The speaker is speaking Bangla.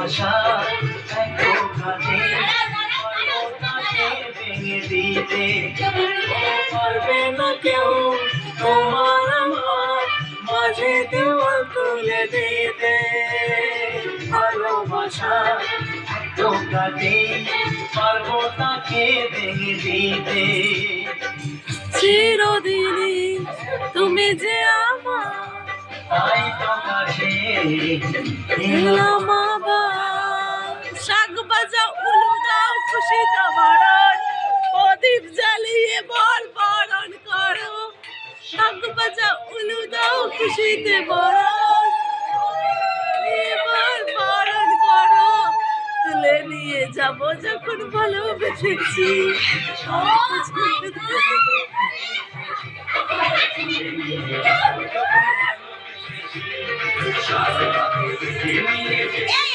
ভালোবাসা ভেঙে দিতে পারবে না কেউ তোমার আমার মাঝে দেওয়াল তুলে দিতে ভালোবাসা কাটে পারবো তাকে ভেঙে দিতে চিরদিনই তুমি যে আমার তাই তো কাছে এলাম আবার। শাক বাজা উলু দাও খুশিতে ভরণ, প্রদীপ জ্বালিয়ে বরণ করো। শাক বাজা উলু দাও খুশিতে ভরণ, বরণ করো। তুলে নিয়ে যাবো যখন ভালোবেসেছি। Hey!